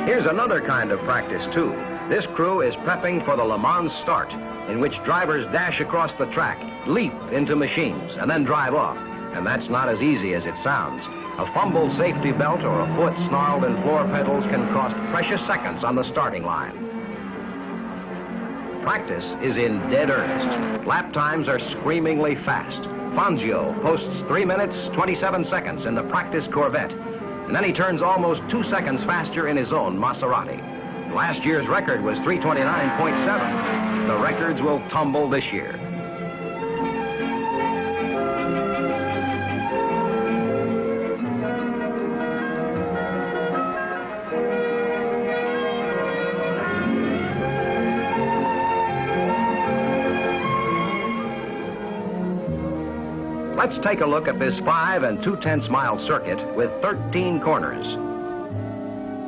Here's another kind of practice, too. This crew is prepping for the Le Mans start, in which drivers dash across the track, leap into machines, and then drive off. And that's not as easy as it sounds. A fumbled safety belt or a foot snarled in floor pedals can cost precious seconds on the starting line. Practice is in dead earnest. Lap times are screamingly fast. Fangio posts 3 minutes, 27 seconds in the practice Corvette. And then he turns almost 2 seconds faster in his own Maserati. Last year's record was 329.7. The records will tumble this year. Let's take a look at this 5 2/10 mile circuit with 13 corners.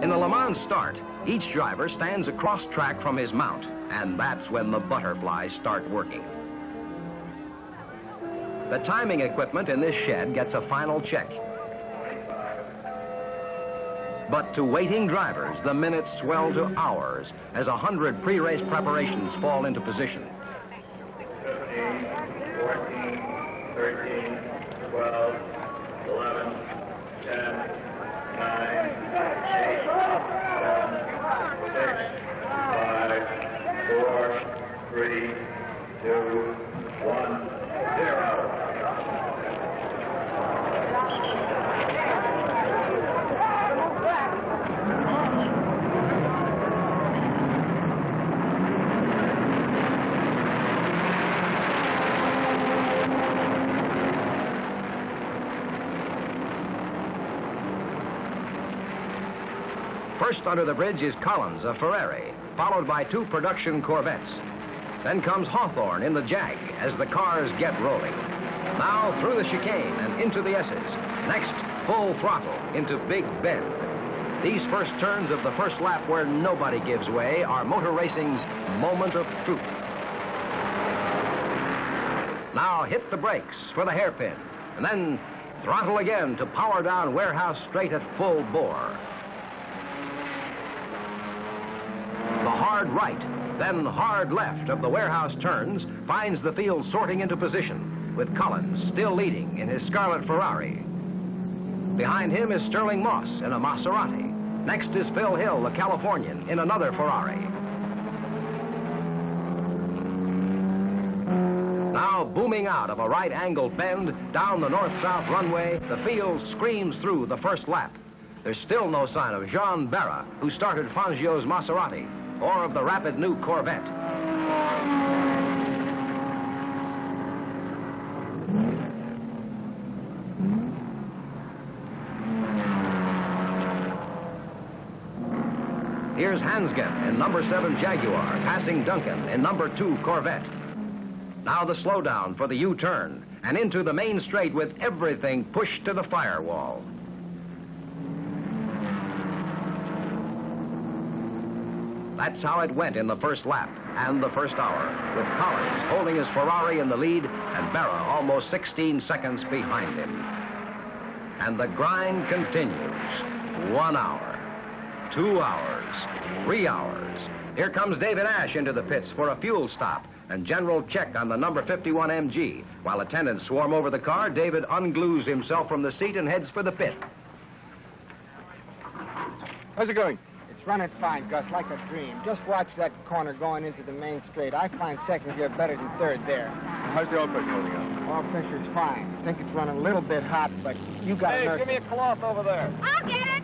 In the Le Mans start, each driver stands across track from his mount, and that's when the butterflies start working. The timing equipment in this shed gets a final check. But to waiting drivers, the minutes swell to hours as 100 pre-race preparations fall into position. 15, 14, 13, 12, 11, 10, 9, 8, 7, 6, 5, 4, 3, 2, 1, 0. First under the bridge is Collins, a Ferrari, followed by 2 production Corvettes. Then comes Hawthorne in the Jag as the cars get rolling. Now through the chicane and into the S's. Next, full throttle into Big Bend. These first turns of the first lap where nobody gives way are motor racing's moment of truth. Now hit the brakes for the hairpin, and then throttle again to power down Warehouse Straight at full bore. The hard right, then hard left of the Warehouse turns finds the field sorting into position, with Collins still leading in his scarlet Ferrari. Behind him is Sterling Moss in a Maserati. Next is Phil Hill, the Californian, in another Ferrari. Now booming out of a right-angled bend down the north-south runway, the field screams through the first lap. There's still no sign of Jean Barra, who started Fangio's Maserati, or of the rapid new Corvette. Here's Hansgen in number 7 Jaguar, passing Duncan in number 2 Corvette. Now the slowdown for the U-turn, and into the main straight with everything pushed to the firewall. That's how it went in the first lap and the first hour, with Collins holding his Ferrari in the lead and Barra almost 16 seconds behind him. And the grind continues. 1 hour, 2 hours, 3 hours. Here comes David Ash into the pits for a fuel stop and general check on the number 51 MG. While attendants swarm over the car, David unglues himself from the seat and heads for the pit. How's it going? Running fine, Gus, like a dream. Just watch that corner going into the main straight. I find second gear better than third there. How's the oil pressure holding up? Oil pressure's fine. I think it's running a little bit hot, but you got Hey, nerve. give me a cloth over there. I'll get it.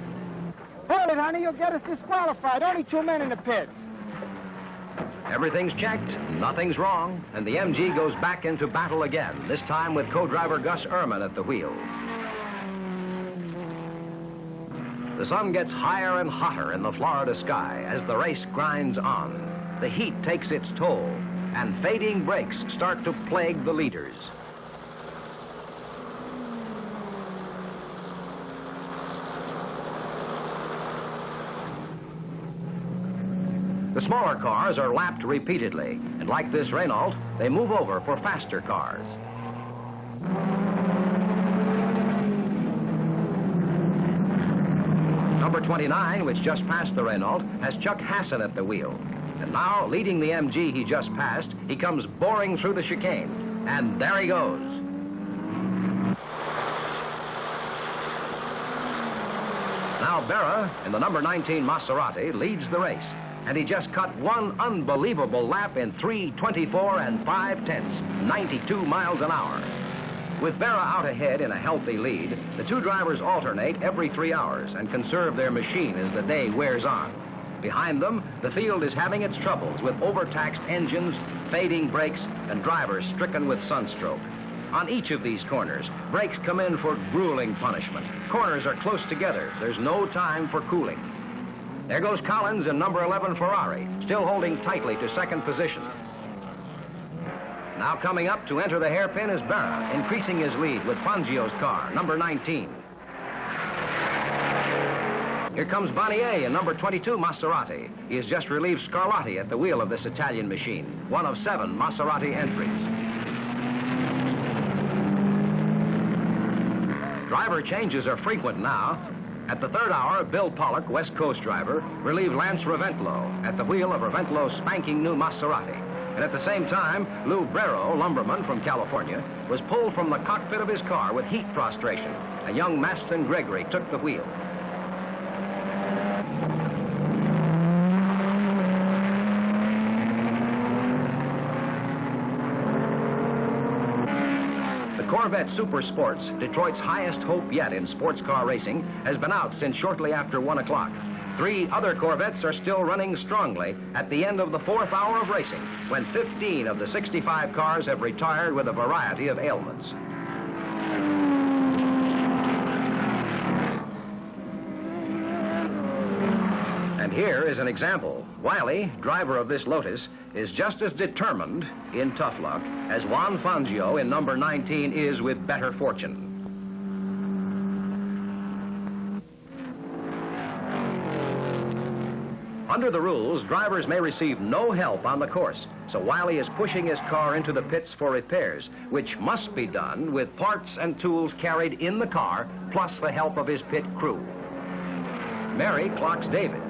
Hold it, honey. You'll get us disqualified. Only 2 men in the pits. Everything's checked, nothing's wrong, and the MG goes back into battle again, this time with co-driver Gus Ehrman at the wheel. The sun gets higher and hotter in the Florida sky as the race grinds on. The heat takes its toll, and fading brakes start to plague the leaders. The smaller cars are lapped repeatedly, and like this Renault, they move over for faster cars. Number 29, which just passed the Renault, has Chuck Hassan at the wheel. And now, leading the MG he just passed, he comes boring through the chicane. And there he goes. Now Berra, in the number 19 Maserati, leads the race. And he just cut one unbelievable lap in 3:24 and 5/10, 92 miles an hour. With Berra out ahead in a healthy lead, the two drivers alternate every 3 hours and conserve their machine as the day wears on. Behind them, the field is having its troubles with overtaxed engines, fading brakes, and drivers stricken with sunstroke. On each of these corners, brakes come in for grueling punishment. Corners are close together. There's no time for cooling. There goes Collins in number 11 Ferrari, still holding tightly to second position. Now coming up to enter the hairpin is Berra, increasing his lead with Fangio's car, number 19. Here comes Bonnier in number 22 Maserati. He has just relieved Scarlatti at the wheel of this Italian machine, one of 7 Maserati entries. Driver changes are frequent now. At the 3rd hour, Bill Pollock, West Coast driver, relieved Lance Raventlow at the wheel of Raventlow's spanking new Maserati. And at the same time, Lou Brero, lumberman from California, was pulled from the cockpit of his car with heat prostration. And young Maston Gregory took the wheel. Corvette Super Sports, Detroit's highest hope yet in sports car racing, has been out since shortly after 1 o'clock. 3 other Corvettes are still running strongly at the end of the 4th hour of racing, when 15 of the 65 cars have retired with a variety of ailments. And here is an example. Wiley, driver of this Lotus, is just as determined in tough luck as Juan Fangio in number 19 is with better fortune. Under the rules, drivers may receive no help on the course, so Wiley is pushing his car into the pits for repairs, which must be done with parts and tools carried in the car, plus the help of his pit crew. Mary clocks David.